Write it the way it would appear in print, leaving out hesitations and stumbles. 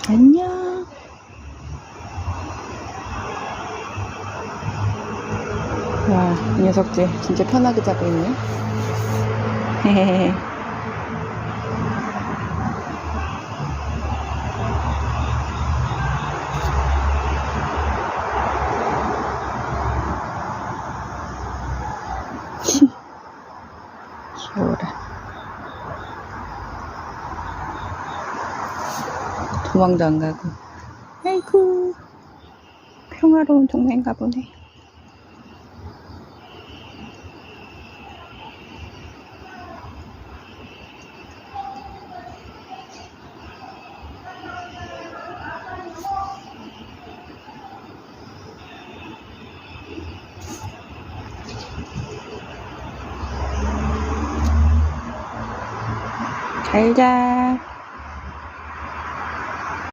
안녕. 와, 이 녀석들 진짜 편하게 자고 있네. 헤헤헤. 귀여워라. 도망도 안 가고. 아이고, 평화로운 동네인가 보네. 잘 자.